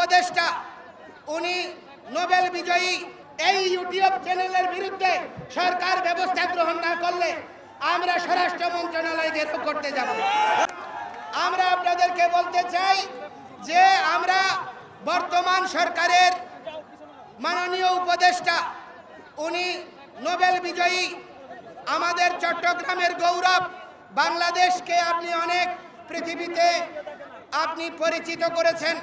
উপদেষ্টা উনি নোবেল বিজয়ী এই ইউটিউব চ্যানেলের বিরুদ্ধে সরকার ব্যবস্থা গ্রহণ না করলে আমরা স্বরাষ্ট্র মন্ত্রণালয় ঘেরাও করতে যাব। আমরা আপনাদেরকে বলতে চাই যে আমরা বর্তমান সরকারের মাননীয় উপদেষ্টা উনি নোবেল বিজয়ী, আমাদের চট্টগ্রামের গৌরব, বাংলাদেশকে আপনি অনেক পৃথিবীতে আপনি পরিচিত করেছেন।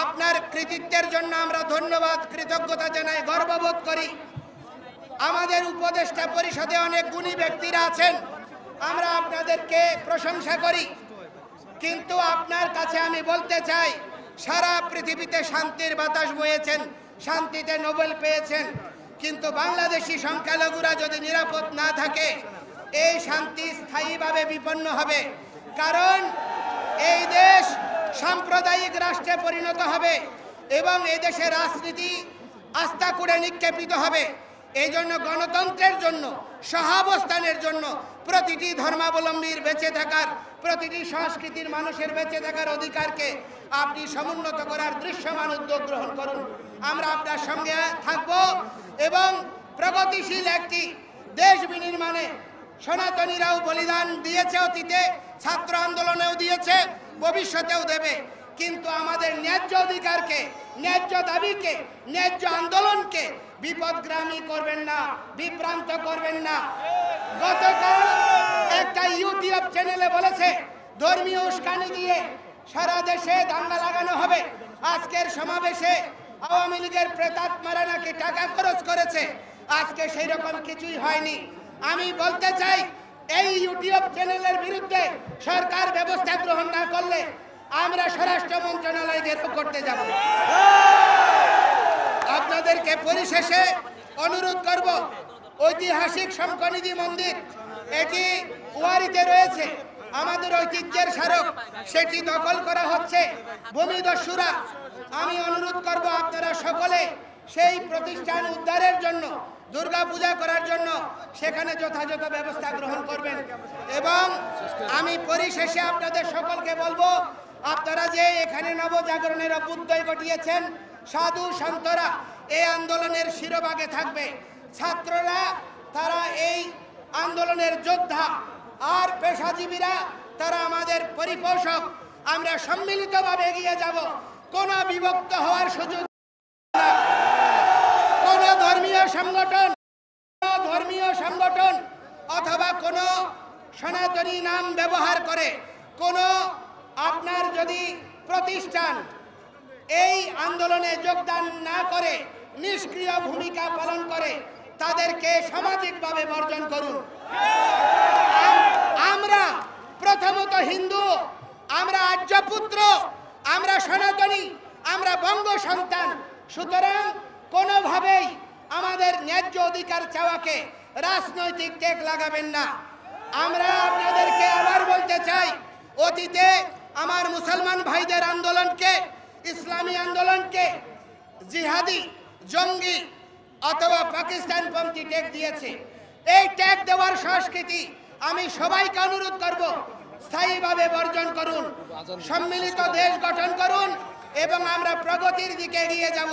আপনার কৃতিত্বের জন্য আমরা ধন্যবাদ, কৃতজ্ঞতা জানাই, গর্ববোধ করি। আমাদের উপদেষ্টা পরিষদে অনেক গুণী ব্যক্তিরা আছেন, আমরা আপনাদেরকে প্রশংসা করি। কিন্তু আপনার কাছে আমি বলতে চাই, সারা পৃথিবীতে শান্তির বাতাস বয়েছেন, শান্তিতে নোবেল পেয়েছেন, কিন্তু বাংলাদেশি সংখ্যালঘুরা যদি নিরাপদ না থাকে এই শান্তি স্থায়ীভাবে বিপন্ন হবে। কারণ এই দেশ সাম্প্রদায়িক রাষ্ট্রে পরিণত হবে এবং এই দেশের রাজনীতি আস্তাকুড়ে নিক্ষেপিত হবে। এই জন্য গণতন্ত্রের জন্য, সহাবস্থানের জন্য, প্রতিটি ধর্মাবলম্বীর বেঁচে থাকার, প্রতিটি সংস্কৃতির মানুষের বেঁচে থাকার অধিকারকে আপনি সমুন্নত করার দৃশ্যমান উদ্যোগ গ্রহণ করুন। আমরা আপনার সঙ্গে থাকব এবং প্রগতিশীল একটি দেশ বিনির্মাণে সনাতনীরাও বলিদান দিয়েছে, অতীতে ছাত্র আন্দোলনেও দিয়েছে, ভবিষ্যতেও দেবে। কিন্তু আমাদের ন্যায্য অধিকারকে, ন্যায্য দাবিকে, ন্যায্য আন্দোলনকে বিপদগ্রামী করবেন না, বিভ্রান্ত করবেন না। গতকাল একটা ইউটিউব চ্যানেলে বলেছে ধর্মীয় উস্কানি দিয়ে সারা দেশে দাঙ্গা লাগানো হবে। আজকের সমাবেশে আওয়ামী লীগের প্রেতাত্মারা নাকি টাকা খরচ করেছে, আজকে সেই রকম কিছুই হয়নি। আমি বলতে চাই, এই ইউটিউব চ্যানেলের বিরুদ্ধে সরকার ব্যবস্থা গ্রহণ না করলে আমরা স্বরাষ্ট্র মন্ত্রণালয় ঘেরাও করতে যাব। আপনাদেরকে পরিশেষে অনুরোধ করব, ঐতিহাসিক শঙ্করনিধি মন্দির এটি ওয়ারিতে রয়েছে, আমাদের ঐতিহ্যের স্মারক, সেটি দখল করা হচ্ছে ভূমিদস্যুরা। আমি অনুরোধ করব আপনারা সকলে সেই প্রতিষ্ঠান উদ্ধারের জন্য, দুর্গা পূজা করার জন্য সেখানে যথাযথ ব্যবস্থা গ্রহণ করবেন। এবং আমি পরিশেষে আপনাদের সকলকে বলবো, আপনারা যে এখানে নবজাগরণের অভ্যুদয় ঘটিয়েছেন, সাধু সন্তরা এই আন্দোলনের শিরোভাগে থাকবে। ছাত্ররা তারা এই আন্দোলনের যোদ্ধা, আর পেশাজীবীরা তারা আমাদের পরিপোষক। আমরা সম্মিলিতভাবে এগিয়ে যাব, কোনো বিভক্ত হওয়ার সুযোগ না। কোনো ধর্মীয় সংগঠন অথবা কোনো সনাতনী নাম ব্যবহার করে কোনো আপনার যদি প্রতিষ্ঠান এই আন্দোলনে যোগদান না করে, নিষ্ক্রিয় ভূমিকা পালন করে, তাদেরকে সামাজিকভাবে বর্জন করুন। আমরা প্রথমত হিন্দু, আমরা আর্যপুত্র, আমরা সনাতনী, আমরা বঙ্গ সন্তান। সুতরাং কোনোভাবেই আমাদের ন্যায্য অধিকার চাওয়াকে রাজনৈতিক টেক লাগাবেন না। আমরা আপনাদেরকে আবার বলতে চাই, অতীতে আমার মুসলমান ভাইদের আন্দোলনকে, ইসলামী আন্দোলনকে জিহাদি, জঙ্গি অথবা পাকিস্তানপন্থী ট্যাগ দিয়েছে। এই ট্যাগ দেওয়ার সংস্কৃতি আমি সবাইকে অনুরোধ করব, স্থায়ীভাবে বর্জন করুন, সম্মিলিত দেশ গঠন করুন এবং আমরা প্রগতির দিকে এগিয়ে যাব।